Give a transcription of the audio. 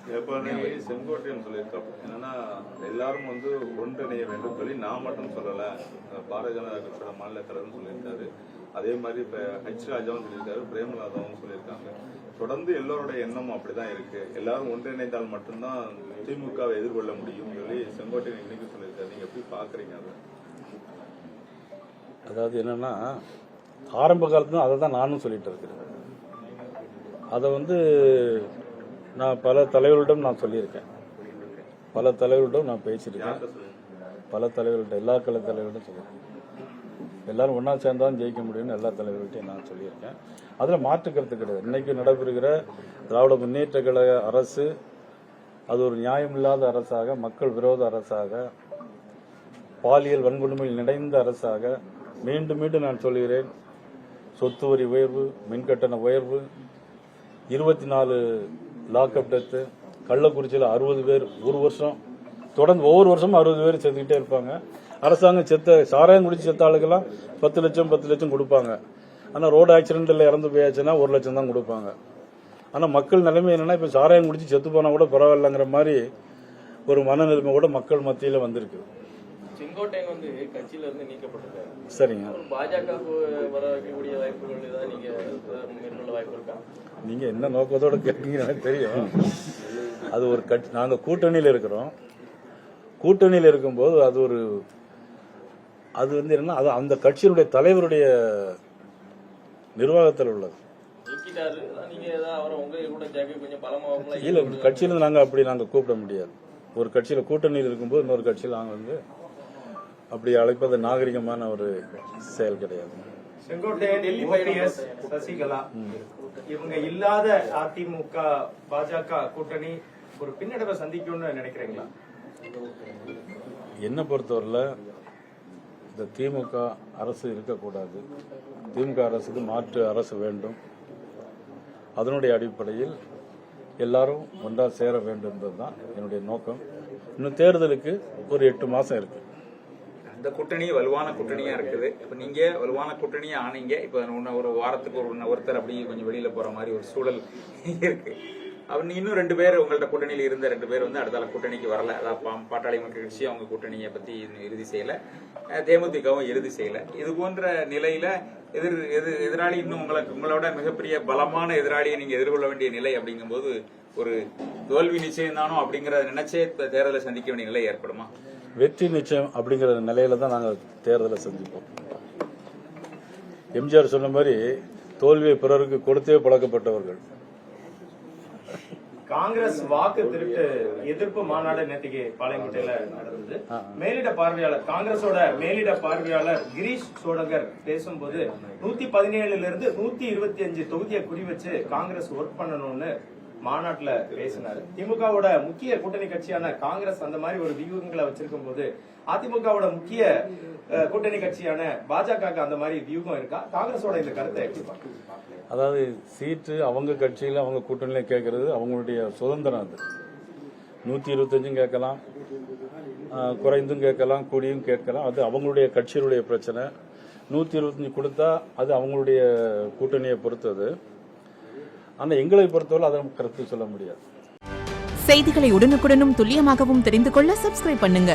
செங்கோட்டையன் சொல்லியிருக்காங்க என்னன்னா எல்லாரும் ஒன்றிணைய வேண்டும் சொல்லி நான் மட்டும் சொல்லல, பாரதிய ஜனதா கட்சியோட மாநில தலைவர்னு சொல்லியிருக்காரு. அதே மாதிரி இப்ப ஹெச் ராஜாவும் சொல்லியிருக்காரு, பிரேமலாதாவும் சொல்லியிருக்காங்க. தொடர்ந்து எல்லோருடைய எண்ணமும் அப்படிதான் இருக்கு. எல்லாரும் ஒன்றிணைந்தால் மட்டும்தான் திமுகவை எதிர்கொள்ள முடியும் சொல்லி செங்கோட்டையன் இன்னைக்கு சொல்லியிருக்காரு. நீங்க எப்படி பாக்குறீங்க அதை? அதாவது என்னன்னா, ஆரம்ப காலத்துல அதை தான் நானும் சொல்லிட்டு இருக்கிறேன். அதை நான் பல தலைவர்களிடம் நான் சொல்லியிருக்கேன், பல தலைவர்களிடம் நான் பேசியிருக்கேன், பல தலைவர்கள்ட்ட எல்லா தலைவர்களிடம் சொல்லியிருக்கேன். எல்லாரும் ஒன்னா சேர்ந்தான் ஜெயிக்க முடியும்னு எல்லா தலைவர்கள்ட்டையும் நான் சொல்லியிருக்கேன். அதில் மாற்று கருத்து கிடையாது. இன்னைக்கு நடைபெறுகிற திராவிட முன்னேற்ற கழக அரசு அது ஒரு நியாயமில்லாத அரசாக, மக்கள் விரோத அரசாக, பாலியல் வன்கொடுமையில் நிறைந்த அரசாக, மீண்டும் மீண்டும் நான் சொல்கிறேன், சொத்து வரி உயர்வு, மின்கட்டண உயர்வு, 24 லாக்அப் டெத்து, கள்ளக்குறிச்சியில் 60 பேர் ஒரு வருஷம் தொடர்ந்து ஒவ்வொரு வருஷமும் 60 பேர் செத்துக்கிட்டே இருப்பாங்க. அரசாங்கம் சாராயம் குடிச்சு செத்த ஆளுக்கெல்லாம் 10 லட்சம் கொடுப்பாங்க. ஆனால் ரோடு ஆக்சிடென்ட்ல இறந்து போயாச்சுன்னா 1 லட்சம் தான் கொடுப்பாங்க. ஆனால் மக்கள் நிலைமை என்னன்னா, இப்ப சாராயம் குடிச்சு செத்து போனா கூட பரவாயில்லைங்கிற மாதிரி ஒரு மனநிலைமை கூட மக்கள் மத்தியில் வந்திருக்கு. செங்கோட்டையன் கட்சியில இருந்து நீக்கப்பட்டிருக்காரு. சரிங்க. பாஜக வர வைக்கக்கூடிய வாய்ப்புகள் ஏதாவது நீங்க மேற்கொள்ள வாய்ப்பு இருக்கா? நீங்க என்ன நோக்கத்தோட கேட்கீங்க எனக்கு தெரியும். அது ஒரு கட்சி, நாங்க கூட்டணியில் இருக்கிறோம். கூட்டணியில் இருக்கும்போது அது என்னன்னா, அது அந்த கட்சியினுடைய தலைவருடைய நிர்வாகத்தில் உள்ளது. இல்ல, கட்சியிலிருந்து நாங்க கூப்பிட முடியாது. ஒரு கட்சியில கூட்டணியில் இருக்கும்போது இன்னொரு கட்சியில் நாங்க அப்படி அழைப்பது நாகரிகமான ஒரு செயல் கிடையாது. செங்கோட்டையன், டெல்லி OPS, சசிகலா இவங்க இல்லாத அதிமுக பாஜக கூட்டணி ஒரு பின்னடைவை சந்திக்கும்னு நினைக்கிறீங்களா? என்ன பொறுத்தவரையில் இந்த திமுக அரசு இருக்கக்கூடாது. திமுக அரசுக்கு மாற்று அரசு வேண்டும். அதனுடைய அடிப்படையில் எல்லாரும் ஒன்றா சேர வேண்டும் என்பதுதான் என்னுடைய நோக்கம். இன்னும் தேர்தலுக்கு ஒரு 8 மாசம் இருக்கு. அந்த கூட்டணி வலுவான கூட்டணியா இருக்குது. இப்ப நீங்க வலுவான கூட்டணியா ஆனீங்க. இப்ப ஒரு வாரத்துக்கு ஒருத்தர் அப்படி கொஞ்சம் வெளியில போற மாதிரி ஒரு சூழல் இருக்கு. அவர் இன்னும் 2 பேர் உங்கள்ட்ட கூட்டணியில் இருந்த 2 பேர் அடுத்த கூட்டணிக்கு வரல. அதாவது பாட்டாளி மக்கள் கட்சி அவங்க கூட்டணியை பத்தி இறுதி செய்யல, தேமுதிகவும் இறுதி செய்யல. இது போன்ற நிலையில எதிராளி இன்னும் உங்களோட மிகப்பெரிய பலமான எதிராளியை நீங்க எதிர்கொள்ள வேண்டிய நிலை அப்படிங்கும்போது ஒரு தோல்வி நிச்சயம் தானோ அப்படிங்கறத நினைச்சே தேர்தலை சந்திக்க வேண்டிய நிலை ஏற்படுமா? வெற்றி நிச்சயம் அப்படிங்கிற நிலையில தான் நாங்கள் தேர்தலை சந்திப்போம். எம்ஜிஆர் சொன்ன மாதிரி தோல்வியை பிறருக்கு கொடுத்தே பழக்கப்பட்டவர்கள். காங்கிரஸ் வாக்கு திருட்டு எதிர்ப்பு மாநாடு நேற்றுக்கு பாளையங்கோட்டையில நடந்தது. மேலிட பார்வையாளர், காங்கிரஸோட மேலிட பார்வையாளர் கிரீஷ் சோடங்கர் பேசும்போது 117 இருந்து 125 தொகுதியை குறி வச்சு காங்கிரஸ் ஒர்க் பண்ணணும்னு மாநாட்டுல பேசினாரு. திமுகவோட முக்கிய கூட்டணி கட்சியான காங்கிரஸ் அந்த மாதிரி ஒரு வியூகங்களை வச்சிருக்கும் போது அதிமுகவோட முக்கிய கூட்டணி கட்சியான பாஜக அந்த மாதிரி வியூகம் இருக்கா? காங்கிரஸோட இந்த கருத்தை எப்படி பாக்குறீங்க? அதாவது சீட்டு அவங்க கட்சியில அவங்க கூட்டணியில கேட்கறது அவங்களுடைய சுதந்திரம். அது 125 கேட்கலாம், குறைந்தும் கேட்கலாம், கூடியும் கேட்கலாம். அது அவங்களுடைய கட்சியினுடைய பிரச்சனை. 125 கொடுத்தா அது அவங்களுடைய கூட்டணியை பொறுத்தது. ஆனா எங்களை பொறுத்தவரை அதை கருத்து சொல்ல முடியாது. செய்திகளை உடனுக்குடனும் துல்லியமாகவும் தெரிந்து கொள்ள சப்ஸ்கிரைப் பண்ணுங்க.